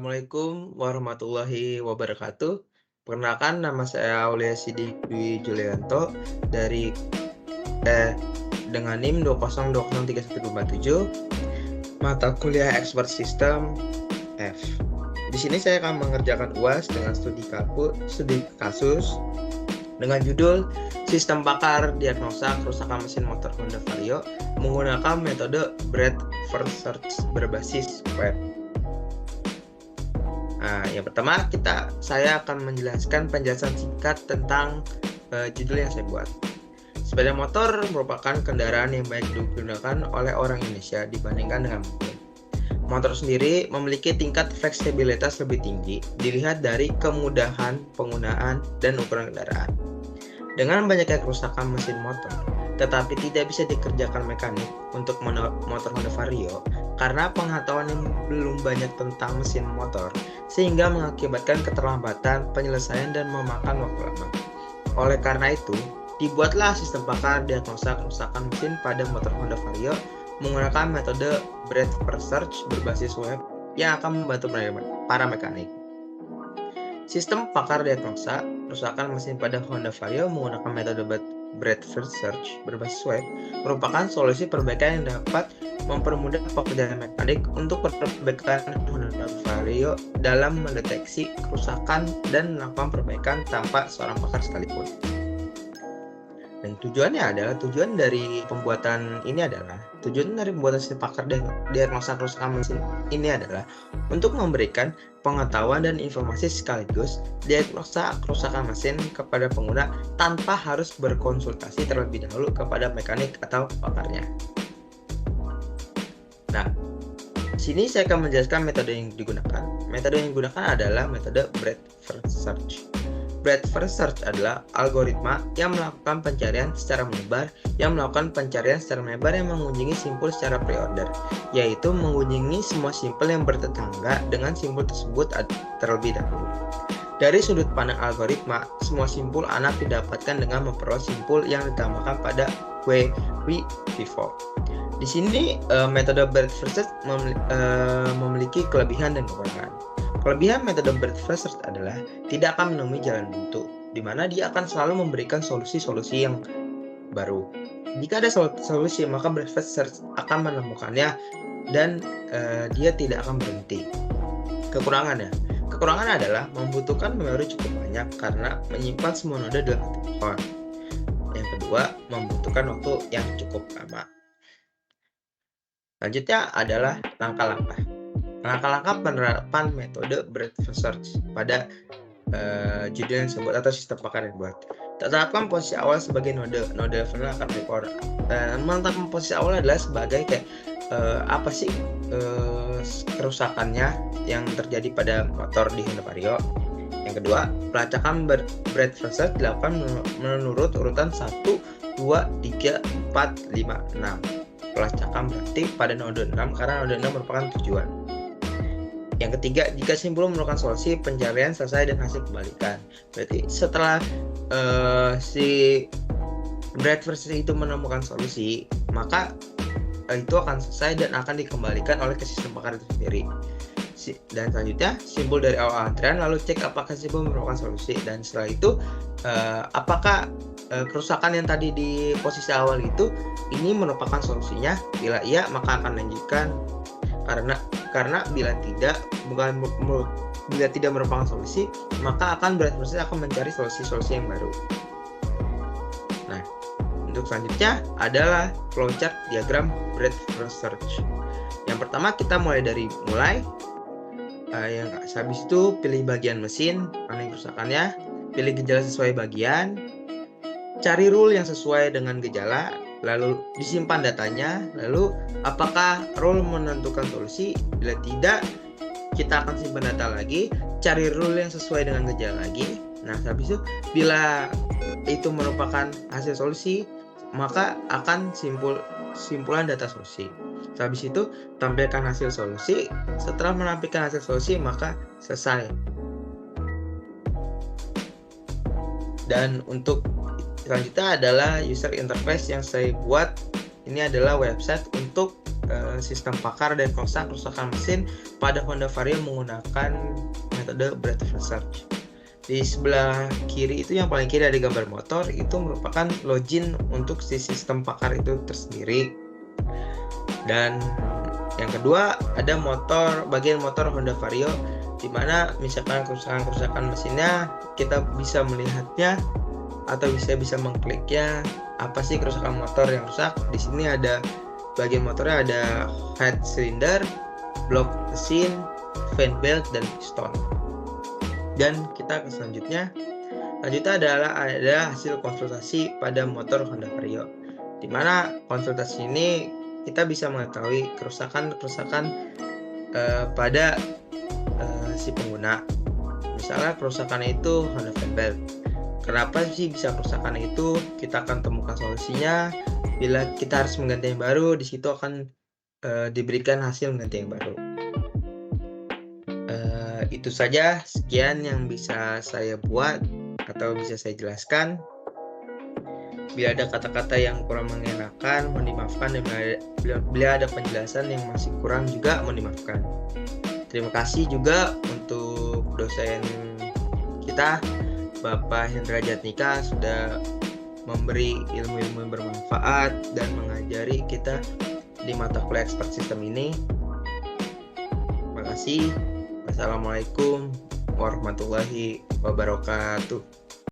Assalamualaikum warahmatullahi wabarakatuh. Perkenalkan nama saya Aulia Sidik Dwi Julianto dari eh, dengan NIM 202031147, mata kuliah Expert System F. Di sini saya akan mengerjakan UAS dengan studi kasus dengan judul Sistem Pakar Diagnosa Kerusakan Mesin Motor Honda Vario menggunakan metode Breadth First Search berbasis web. Nah, yang pertama saya akan menjelaskan penjelasan singkat tentang judul yang saya buat. Sepeda motor merupakan kendaraan yang baik digunakan oleh orang Indonesia dibandingkan dengan mobil. Motor sendiri memiliki tingkat fleksibilitas lebih tinggi dilihat dari kemudahan penggunaan dan ukuran kendaraan. Dengan banyaknya kerusakan mesin motor, tetapi tidak bisa dikerjakan mekanik untuk motor Honda Vario karena pengetahuan yang belum banyak tentang mesin motor, sehingga mengakibatkan keterlambatan penyelesaian dan memakan waktu lama. Oleh karena itu, dibuatlah sistem pakar diagnosa kerusakan mesin pada motor Honda Vario menggunakan metode Breadth First Search berbasis web yang akan membantu para mekanik. Sistem pakar diagnosa kerusakan mesin pada Honda Vario menggunakan metode Breadth First Search berbasis web merupakan solusi perbaikan yang dapat mempermudah pekerjaan mekanik untuk perbaikan Honda Vario dalam mendeteksi kerusakan dan melakukan perbaikan tanpa seorang pakar sekalipun. Dan tujuan dari pembuatan sistem pakar diagnosa kerusakan mesin ini adalah untuk memberikan pengetahuan dan informasi sekaligus diagnosa kerusakan mesin kepada pengguna tanpa harus berkonsultasi terlebih dahulu kepada mekanik atau pakarnya. Nah, sini saya akan menjelaskan metode yang digunakan. Metode yang digunakan adalah metode Breadth First Search. Breadth First Search adalah algoritma yang melakukan pencarian secara menyebar yang mengunjungi simpul secara pre-order, yaitu mengunjungi semua simpul yang bertetangga dengan simpul tersebut terlebih dahulu. Dari sudut pandang algoritma, semua simpul anak didapatkan dengan memperoleh simpul yang ditambahkan pada query pivot. Di sini metode Breadth First Search memiliki kelebihan dan kekurangan. Kelebihan metode Breadth First Search adalah tidak akan menemui jalan buntu, di mana dia akan selalu memberikan solusi-solusi yang baru. Jika ada solusi, maka Breadth First Search akan menemukannya dan dia tidak akan berhenti. Kekurangan adalah membutuhkan memori cukup banyak karena menyimpan semua node dalam telepon. Yang kedua, membutuhkan waktu yang cukup lama. Selanjutnya adalah langkah-langkah penerapan metode Breadth First Search pada judul yang disebut atau sistem pakar yang buat. Tetapkan posisi awal sebagai node level akan record. Menetapkan posisi awal adalah sebagai apa sih kerusakannya yang terjadi pada motor di Honda Vario. Yang kedua, pelacakan Breadth First Search dilakukan menurut urutan 1, 2, 3, 4, 5, 6. Pelacakan berarti pada node 6 karena node 6 merupakan tujuan. Yang ketiga, jika simpul memerlukan solusi, pencarian selesai dan hasil kembalikan. Berarti setelah si Breadth First Search itu menemukan solusi, maka itu akan selesai dan akan dikembalikan oleh ke sistem pakar itu sendiri. Dan selanjutnya, simpul dari awal antrian, lalu cek apakah simpul merupakan solusi. Dan setelah itu, apakah kerusakan yang tadi di posisi awal itu ini merupakan solusinya? Bila iya, maka akan lanjutkan. Karena bila tidak merupakan solusi, maka Breadth First Search akan mencari solusi-solusi yang baru. Nah, untuk selanjutnya adalah flowchart diagram Breadth First Search. Yang pertama, kita mulai. Yang habis itu pilih bagian mesin, mana kerusakannya, pilih gejala sesuai bagian, cari rule yang sesuai dengan gejala, lalu disimpan datanya, lalu apakah rule menentukan solusi? Bila tidak, kita akan simpan data lagi, cari rule yang sesuai dengan gejala lagi. Nah, habis itu bila itu merupakan hasil solusi, maka akan simpulan data solusi. Habis itu tampilkan hasil solusi. Setelah menampilkan hasil solusi, maka selesai. Dan untuk selanjutnya adalah user interface yang saya buat. Ini adalah website untuk sistem pakar dan kerusakan mesin pada Honda Vario menggunakan metode breadth research. Di sebelah kiri itu, yang paling kiri ada gambar motor, itu merupakan login untuk si sistem pakar itu tersendiri. Dan yang kedua ada bagian motor Honda Vario, di mana misalkan kerusakan mesinnya kita bisa melihatnya atau bisa mengkliknya apa sih kerusakan motor yang rusak. Di sini ada bagian motornya, ada head cylinder, blok mesin, fan belt, dan piston. Dan kita ke selanjutnya adalah ada hasil konsultasi pada motor Honda Vario, di mana konsultasi ini kita bisa mengetahui kerusakan pada si pengguna. Misalnya kerusakan itu Honda fan belt. Kenapa sih bisa kerusakan itu? Kita akan temukan solusinya. Bila kita harus mengganti yang baru, di situ akan diberikan hasil mengganti yang baru. Itu saja, sekian yang bisa saya buat atau bisa saya jelaskan. Bila ada kata-kata yang kurang mengenakan, mohon dimaafkan, dan bila ada penjelasan yang masih kurang juga mohon dimaafkan. Terima kasih juga untuk dosen kita, Bapak Hendra Jatnika, sudah memberi ilmu-ilmu yang bermanfaat dan mengajari kita di mata kuliah expert system ini. Terima kasih. Wassalamualaikum warahmatullahi wabarakatuh.